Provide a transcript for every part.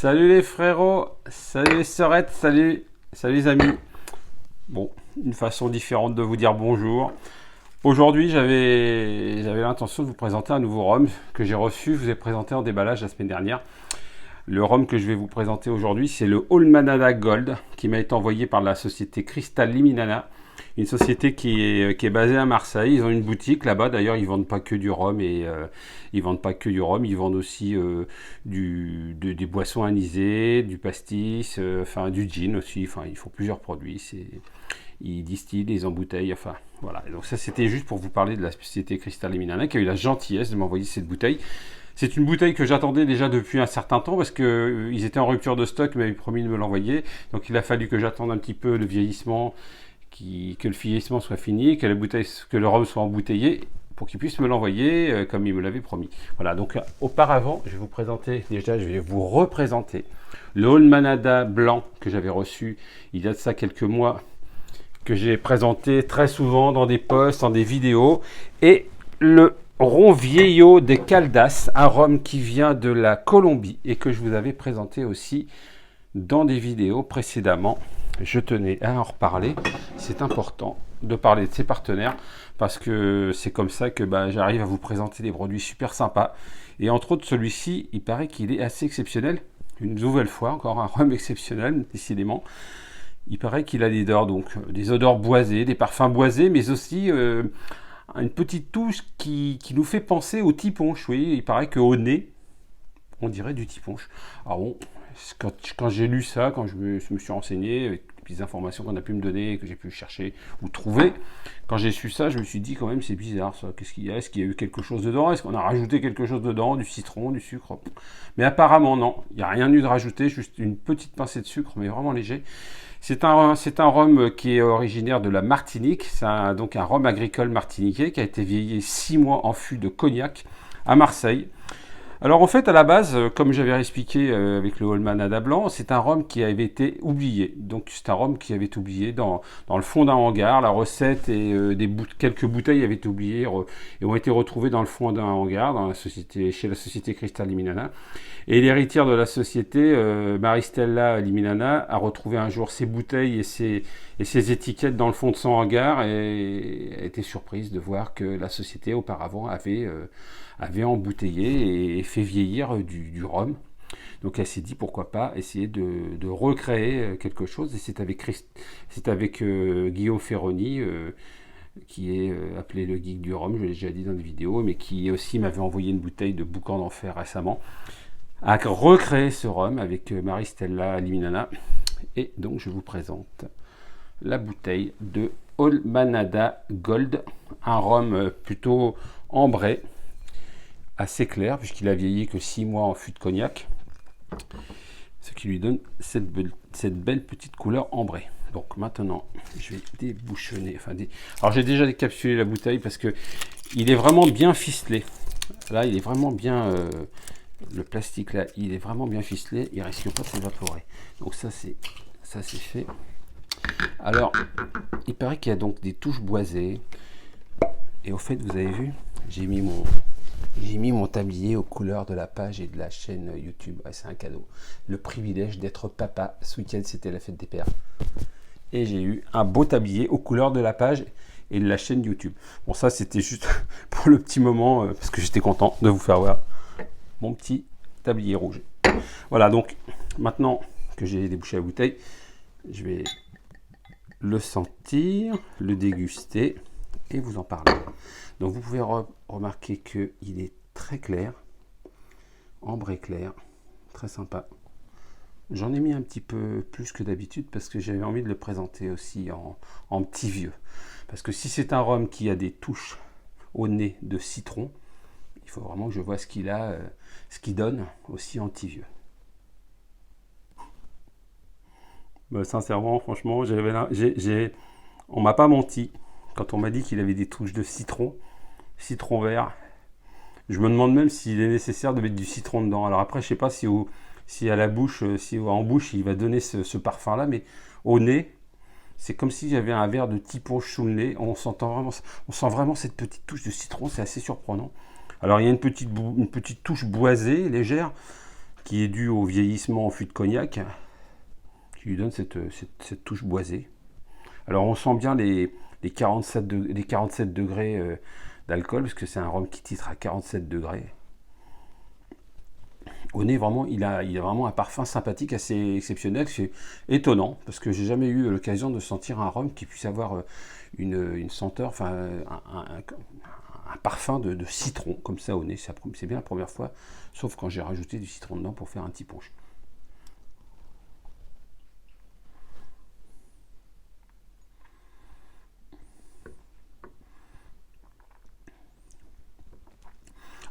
Salut les frérots, salut les sœurettes, salut les amis. Bon, une façon différente de vous dire bonjour. Aujourd'hui, j'avais l'intention de vous présenter un nouveau rhum que j'ai reçu. Je vous ai présenté en déballage la semaine dernière. Le rhum que je vais vous présenter aujourd'hui, c'est le Old Manada Gold qui m'a été envoyé par la société Cristal Liminana. Une société qui est basée à Marseille. Ils ont une boutique là-bas. D'ailleurs, ils vendent pas que du rhum ils vendent pas que du rhum. Ils vendent aussi des boissons anisées, du pastis, enfin du gin aussi. Enfin, ils font plusieurs produits. Ils distillent, ils embouteillent. Enfin, voilà. Et donc ça, c'était juste pour vous parler de la société Cristal Liminana qui a eu la gentillesse de m'envoyer cette bouteille. C'est une bouteille que j'attendais déjà depuis un certain temps parce que ils étaient en rupture de stock, ils m'avaient promis de me l'envoyer. Donc il a fallu que j'attende un petit peu le vieillissement, que le vieillissement soit fini, que le rhum soit embouteillé pour qu'ils puissent me l'envoyer comme ils me l'avaient promis. Voilà, donc auparavant, je vais vous représenter le Old Manada blanc que j'avais reçu il y a de ça quelques mois, que j'ai présenté très souvent dans des posts, dans des vidéos, et le Ron Vieillot de Caldas, un rhum qui vient de la Colombie et que je vous avais présenté aussi dans des vidéos précédemment. Je tenais à en reparler. C'est important de parler de ses partenaires parce que c'est comme ça que j'arrive à vous présenter des produits super sympas. Et entre autres, celui-ci, il paraît qu'il est assez exceptionnel. Une nouvelle fois, encore un rhum exceptionnel, décidément. Il paraît qu'il a des odeurs boisées, des parfums boisés, mais aussi une petite touche qui nous fait penser au tiponche. Oui, il paraît qu'au nez, on dirait du tiponche. Alors bon, quand j'ai lu ça, quand je me suis renseigné avec les informations qu'on a pu me donner, que j'ai pu chercher ou trouver, quand j'ai su ça, je me suis dit quand même c'est bizarre ça. Qu'est-ce qu'il y a? Est-ce qu'il y a eu quelque chose dedans? Est-ce qu'on a rajouté quelque chose dedans? Du citron, du sucre? Mais apparemment non, il n'y a rien eu de rajouté, juste une petite pincée de sucre, mais vraiment léger. C'est un rhum qui est originaire de la Martinique. C'est donc un rhum agricole martiniquais qui a été vieilli 6 mois en fût de cognac à Marseille. Alors en fait, à la base, comme j'avais expliqué avec le Old Manada blanc, c'est un rhum qui avait été oublié. Donc c'est un rhum qui avait été oublié dans le fond d'un hangar. La recette et quelques bouteilles avaient été oubliées et ont été retrouvées dans le fond d'un hangar chez la société Cristal Liminana. Et l'héritière de la société, Maristella Liminana, a retrouvé un jour ses bouteilles et ses étiquettes dans le fond de son hangar et a été surprise de voir que la société auparavant avait embouteillé et fait vieillir du rhum. Donc elle s'est dit pourquoi pas essayer de recréer quelque chose. Et c'est avec Guillaume Ferroni, qui est appelé le geek du rhum, je l'ai déjà dit dans des vidéos, mais qui aussi m'avait envoyé une bouteille de Boucan d'Enfer récemment, à recréer ce rhum avec Maristella Liminana. Et donc je vous présente la bouteille de Old Manada Gold, un rhum plutôt ambré, assez clair, puisqu'il a vieilli que 6 mois en fût de cognac, ce qui lui donne cette belle petite couleur ambrée. Donc maintenant, je vais débouchonner. Alors j'ai déjà décapsulé la bouteille parce que il est vraiment bien ficelé. Là, il est vraiment bien... le plastique là, il est vraiment bien ficelé. Il risque pas de s'évaporer. Donc ça c'est fait. Alors, il paraît qu'il y a donc des touches boisées. Et au fait, vous avez vu, j'ai mis mon tablier aux couleurs de la page et de la chaîne YouTube. Ouais, c'est un cadeau. Le privilège d'être papa. Ce week-end, c'était la fête des pères. Et j'ai eu un beau tablier aux couleurs de la page et de la chaîne YouTube. Bon, ça, c'était juste pour le petit moment, parce que j'étais content de vous faire voir mon petit tablier rouge. Voilà, donc, maintenant que j'ai débouché la bouteille, je vais le sentir, le déguster et vous en parler. Donc vous pouvez remarquer qu'il est très clair, ambré clair, très sympa. J'en ai mis un petit peu plus que d'habitude parce que j'avais envie de le présenter aussi en petit vieux. Parce que si c'est un rhum qui a des touches au nez de citron, il faut vraiment que je vois ce qu'il a, ce qu'il donne aussi en petit vieux. Sincèrement, franchement, on m'a pas menti quand on m'a dit qu'il avait des touches de citron vert. Je me demande même s'il est nécessaire de mettre du citron dedans. Alors après, je sais pas si à la bouche, en bouche, il va donner ce parfum-là, mais au nez, c'est comme si j'avais un verre de tiponche sous le nez. On sent vraiment cette petite touche de citron, c'est assez surprenant. Alors il y a une petite touche boisée, légère, qui est dû au vieillissement en fût de cognac, qui lui donne cette touche boisée. Alors on sent bien les 47 degrés d'alcool, parce que c'est un rhum qui titre à 47 degrés. Au nez, vraiment, il a vraiment un parfum sympathique, assez exceptionnel. C'est étonnant, parce que j'ai jamais eu l'occasion de sentir un rhum qui puisse avoir une senteur, enfin un parfum de citron, comme ça au nez. C'est bien la première fois, sauf quand j'ai rajouté du citron dedans pour faire un petit punch.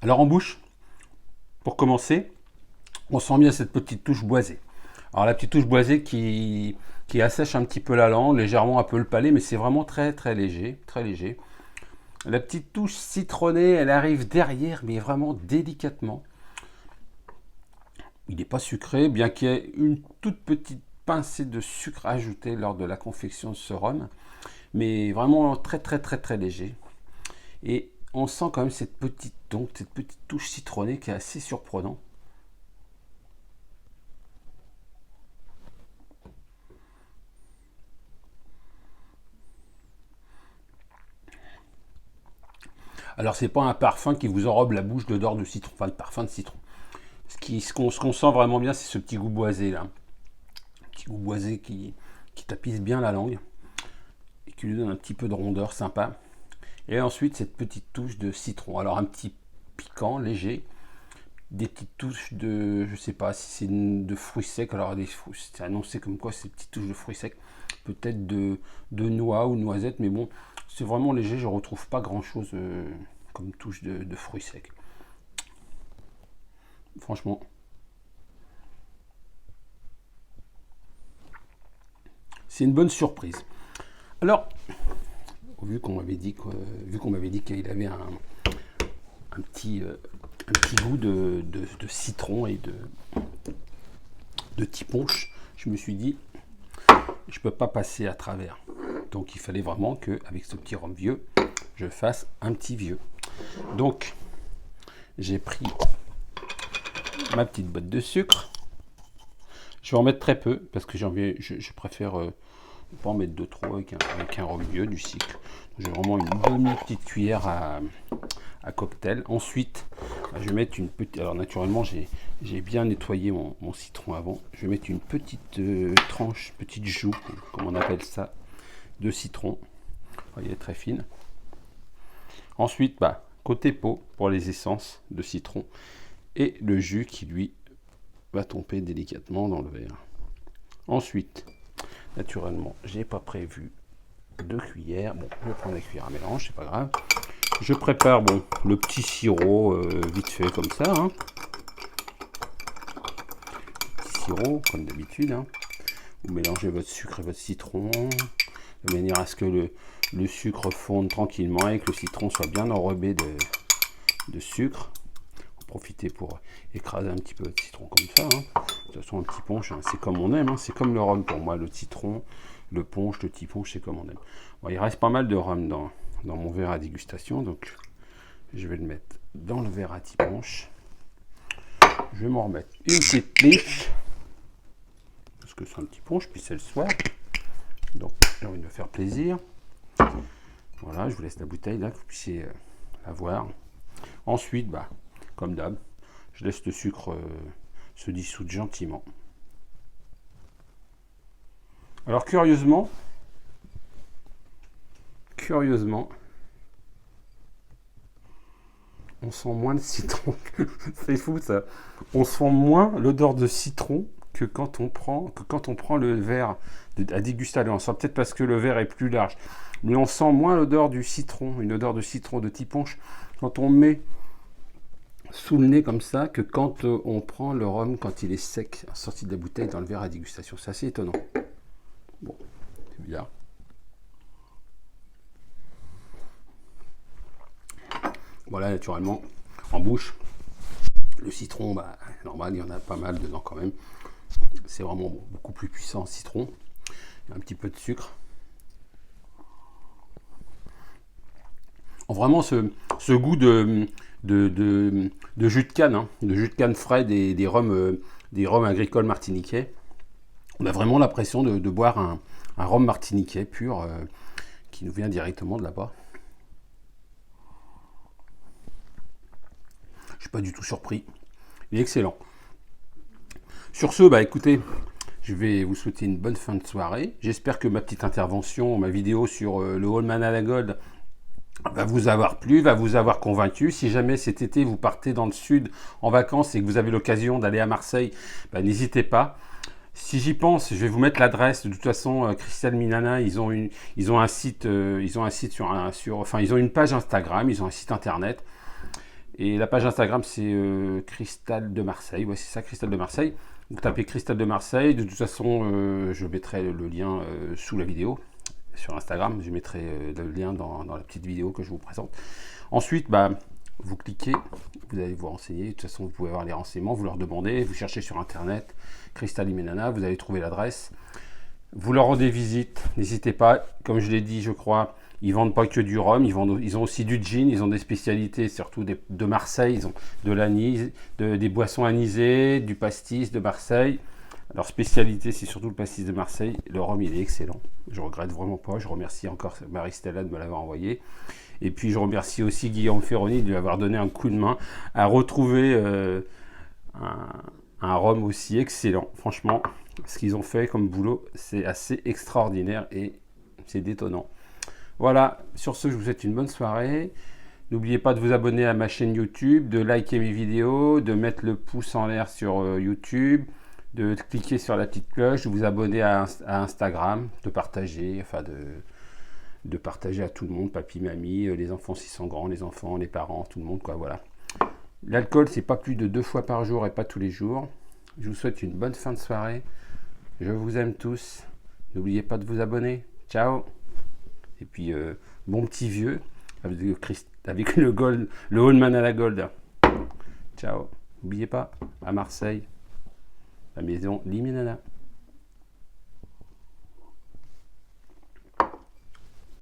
Alors en bouche, pour commencer, on sent bien cette petite touche boisée. Alors la petite touche boisée qui assèche un petit peu la langue, légèrement un peu le palais, mais c'est vraiment très très léger, très léger. La petite touche citronnée, elle arrive derrière, mais vraiment délicatement. Il n'est pas sucré, bien qu'il y ait une toute petite pincée de sucre ajoutée lors de la confection de ce rhum, mais vraiment très très très très léger. Et on sent quand même cette petite touche citronnée qui est assez surprenante. Alors c'est pas un parfum qui vous enrobe la bouche d'odeur de citron, enfin de parfum de citron. Ce qu'on sent vraiment bien, c'est ce petit goût boisé là. Un petit goût boisé qui tapisse bien la langue et qui lui donne un petit peu de rondeur sympa. Et ensuite cette petite touche de citron. Alors un petit piquant, léger. Des petites touches de, je sais pas si c'est de fruits secs. Alors c'est annoncé comme quoi ces petites touches de fruits secs. Peut-être de noix ou noisettes, mais bon, c'est vraiment léger. Je retrouve pas grand chose comme touche de fruits secs. Franchement, c'est une bonne surprise. Alors, vu qu'on m'avait dit qu'il avait un petit goût de citron et de tiponche, je me suis dit, je ne peux pas passer à travers. Donc il fallait vraiment qu'avec ce petit rhum vieux, je fasse un petit vieux. Donc, j'ai pris ma petite botte de sucre. Je vais en mettre très peu, parce que je préfère pas en mettre de trop avec un rhum vieux du cycle. J'ai vraiment une demi-petite cuillère à cocktail. Ensuite, je vais mettre une petite... Alors naturellement, j'ai bien nettoyé mon citron avant. Je vais mettre une petite tranche, petite joue, comme on appelle ça, de citron. Elle est très fine. Ensuite, côté pot, pour les essences de citron. Et le jus qui, lui, va tomber délicatement dans le verre. Ensuite, naturellement, j'ai pas prévu de cuillère. Bon, je vais prendre la cuillère à mélange, c'est pas grave. Je prépare le petit sirop vite fait comme ça. Hein. Petit sirop, comme d'habitude. Hein. Vous mélangez votre sucre et votre citron de manière à ce que le sucre fonde tranquillement et que le citron soit bien enrobé de sucre. Profitez pour écraser un petit peu de citron comme ça. Hein. De toute façon, un petit punch, hein, c'est comme on aime. Hein. C'est comme le rhum pour moi. Le citron, le punch, le petit punch, c'est comme on aime. Bon, il reste pas mal de rhum dans mon verre à dégustation. Donc, je vais le mettre dans le verre à petit punch. Je vais m'en remettre une petite liche. Parce que c'est un petit punch, puis c'est le soir. Donc, j'ai envie de me faire plaisir. Voilà, je vous laisse la bouteille là, que vous puissiez la voir. Ensuite, comme d'hab, je laisse le sucre se dissoudre gentiment. Alors curieusement, on sent moins de citron. C'est fou ça. On sent moins l'odeur de citron que quand on prend le verre à déguster. On sent peut-être parce que le verre est plus large. Mais on sent moins l'odeur du citron, une odeur de citron de tiponche, quand on met sous le nez comme ça, que quand on prend le rhum, quand il est sec, sorti de la bouteille dans le verre à dégustation. C'est assez étonnant. Bon, c'est bizarre. Voilà, naturellement, en bouche, le citron, normal, il y en a pas mal dedans quand même. C'est vraiment beaucoup plus puissant en citron. Il y a un petit peu de sucre. Vraiment ce goût de jus de canne, hein, de jus de canne frais des rhums agricoles martiniquais. On a vraiment l'impression de boire un rhum martiniquais pur qui nous vient directement de là-bas. Je ne suis pas du tout surpris. Il est excellent. Sur ce, écoutez, je vais vous souhaiter une bonne fin de soirée. J'espère que ma petite intervention, ma vidéo sur le Old Man à la Gold va vous avoir plu, va vous avoir convaincu. Si jamais cet été vous partez dans le sud en vacances et que vous avez l'occasion d'aller à Marseille, n'hésitez pas. Si j'y pense, je vais vous mettre l'adresse. De toute façon, Cristal Minana, ils ont un site, ils ont une page Instagram, ils ont un site internet. Et la page Instagram, c'est Cristal de Marseille. Ouais, c'est ça, Cristal de Marseille. Vous tapez Cristal de Marseille. De toute façon, je mettrai le lien sous la vidéo sur Instagram. Je mettrai le lien dans la petite vidéo que je vous présente. Ensuite, vous cliquez, vous allez vous renseigner. De toute façon, vous pouvez avoir les renseignements. Vous leur demandez, vous cherchez sur Internet Cristal Minana, vous allez trouver l'adresse. Vous leur rendez visite. N'hésitez pas. Comme je l'ai dit, je crois, ils vendent pas que du rhum. Ils ont aussi du gin. Ils ont des spécialités, surtout de Marseille. Ils ont de l'anis, des boissons anisées, du pastis de Marseille. Leur spécialité, c'est surtout le pastis de Marseille. Le rhum, il est excellent. Je regrette vraiment pas. Je remercie encore Marie-Stella de me l'avoir envoyé. Et puis, je remercie aussi Guillaume Ferroni de lui avoir donné un coup de main à retrouver un rhum aussi excellent. Franchement, ce qu'ils ont fait comme boulot, c'est assez extraordinaire et c'est détonnant. Voilà, sur ce, je vous souhaite une bonne soirée. N'oubliez pas de vous abonner à ma chaîne YouTube, de liker mes vidéos, de mettre le pouce en l'air sur YouTube, de cliquer sur la petite cloche, de vous abonner à Instagram, de partager, de partager à tout le monde, papy, mamie, les enfants s'ils sont grands, les enfants, les parents, tout le monde, quoi, voilà. L'alcool, c'est pas plus de 2 fois par jour et pas tous les jours. Je vous souhaite une bonne fin de soirée. Je vous aime tous. N'oubliez pas de vous abonner. Ciao. Et puis, bon petit vieux avec le Old Man à la Gold. Ciao. N'oubliez pas, à Marseille, la maison Liminana.